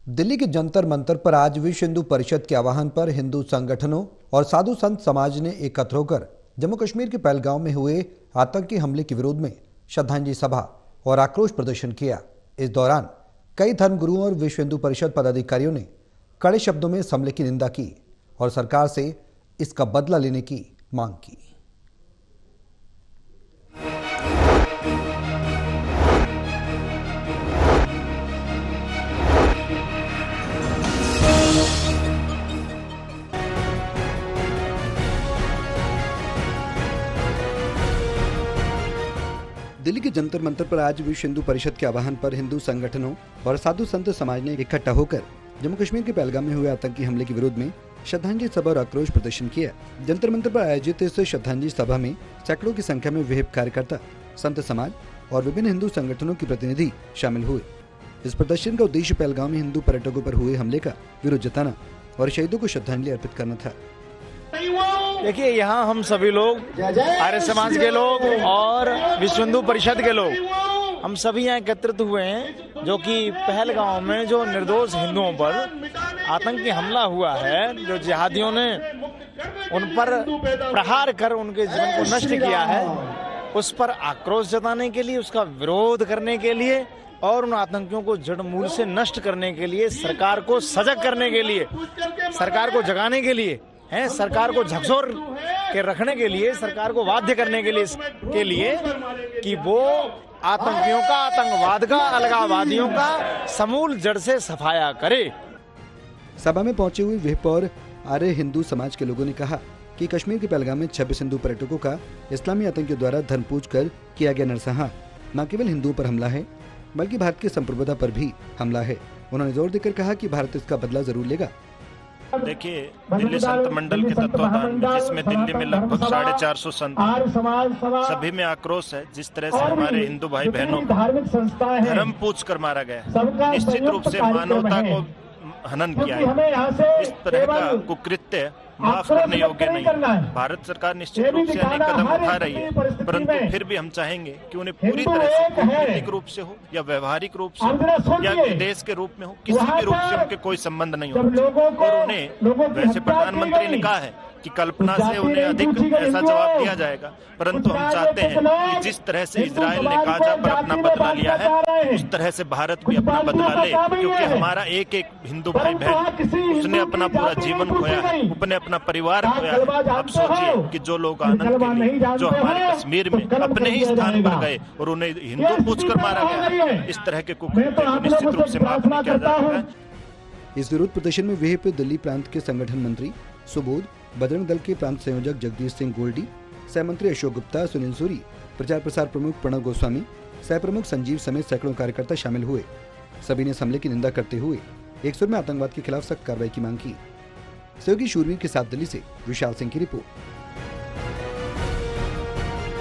दिल्ली के जंतर मंतर पर आज विश्व हिंदू परिषद के आह्वान पर हिंदू संगठनों और साधु संत समाज ने एकत्र होकर जम्मू कश्मीर के पहलगांव में हुए आतंकी हमले के विरोध में श्रद्धांजलि सभा और आक्रोश प्रदर्शन किया। इस दौरान कई धर्मगुरुओं और विश्व हिंदू परिषद पदाधिकारियों ने कड़े शब्दों में इस हमले की निंदा की और सरकार से इसका बदला लेने की मांग की। दिल्ली के जंतर मंतर पर आज विश्व हिंदू परिषद के आह्वान पर हिंदू संगठनों और साधु संत समाज ने इकट्ठा होकर जम्मू कश्मीर के पहलगाम में हुए आतंकी हमले के विरोध में श्रद्धांजलि सभा और आक्रोश प्रदर्शन किया। जंतर मंतर पर आयोजित इस श्रद्धांजलि सभा में सैकड़ों की संख्या में विहिप कार्यकर्ता, संत समाज और विभिन्न हिंदू संगठनों के प्रतिनिधि शामिल हुए। इस प्रदर्शन का उद्देश्य पहलगाम में हिंदू पर्यटकों पर हुए हमले का विरोध जताना और शहीदों को श्रद्धांजलि अर्पित करना था। देखिए, यहाँ हम सभी लोग आर्य समाज के लोग और विश्व हिंदू परिषद के लोग हम सभी यहाँ एकत्रित हुए हैं, जो कि पहलगांव में जो निर्दोष हिंदुओं पर आतंकी हमला हुआ है, जो जिहादियों ने उन पर प्रहार कर उनके जीवन को नष्ट किया है, उस पर आक्रोश जताने के लिए, उसका विरोध करने के लिए और उन आतंकियों को जड़ मूल से नष्ट करने के लिए, सरकार को सजग करने के लिए, सरकार को जगाने के लिए है, सरकार को झकझोर के रखने के लिए, सरकार को बाध्य करने के लिए कि वो आतंकियों का, आतंकवाद का, अलगाववादियों का समूल जड़ से सफाया करे। सभा में पहुंचे हुए विहिप और आर्य हिंदू समाज के लोगों ने कहा कि कश्मीर के पहलगाम में 26 हिंदू पर्यटकों का इस्लामी आतंकियों द्वारा धर्म पूज कर किया गया नरसंहार न केवल हिंदुओं पर हमला है, बल्कि भारत की संप्रभुता पर भी हमला है। उन्होंने जोर देकर कहा कि भारत इसका बदला जरूर लेगा। देखिए, दिल्ली संत मंडल के तत्वाधान में, जिसमें दिल्ली में लगभग 450 संत, सभी में आक्रोश है। जिस तरह से हमारे हिंदू भाई बहनों को धर्म पूछ कर मारा गया, निश्चित रूप से मानवता को हनन किया है। इस तरह का कुकृत्य माफ करने योग्य नहीं। भारत सरकार निश्चित रूप से अनेक कदम उठा रही है, परंतु फिर भी हम चाहेंगे कि उन्हें पूरी तरह से कूटनीतिक रूप से हो या व्यवहारिक रूप से हो या देश के रूप में हो, किसी भी रूप से उनके कोई संबंध नहीं हो। और उन्हें, वैसे प्रधानमंत्री ने कहा है कि कल्पना से उन्हें अधिक ऐसा जवाब दिया जाएगा, परंतु हम चाहते हैं कि जिस तरह से इजराइल ने गाजा पर अपना बदला लिया है, उस तरह से भारत भी अपना बदला ले, क्योंकि हमारा एक एक हिंदू भाई बहन, उसने अपना पूरा जीवन खोया है, उसने अपना परिवार खोया है। अब सोचिए कि जो लोग आनंद के लिए, जो हमारे कश्मीर में अपने ही स्थान पर गए और उन्हें हिंदू पूछकर मारा गया, इस तरह के कुकृत्य को निश्चित रूप से माफ नहीं किया जा सकता। इस विरोध प्रदर्शन में विहिप दिल्ली प्रांत के संगठन मंत्री सुबोध, बजरंग दल के प्रांत संयोजक जगदीश सिंह गोल्डी, सह मंत्री अशोक गुप्ता, सुनील सूरी, प्रचार प्रसार प्रमुख प्रणव गोस्वामी, सह प्रमुख संजीव समेत सैकड़ों कार्यकर्ता शामिल हुए। सभी ने इस हमले की निंदा करते हुए एक सुर में आतंकवाद के खिलाफ सख्त कार्रवाई की मांग की। सहयोगी शूरवीर के साथ दिल्ली से विशाल सिंह की रिपोर्ट।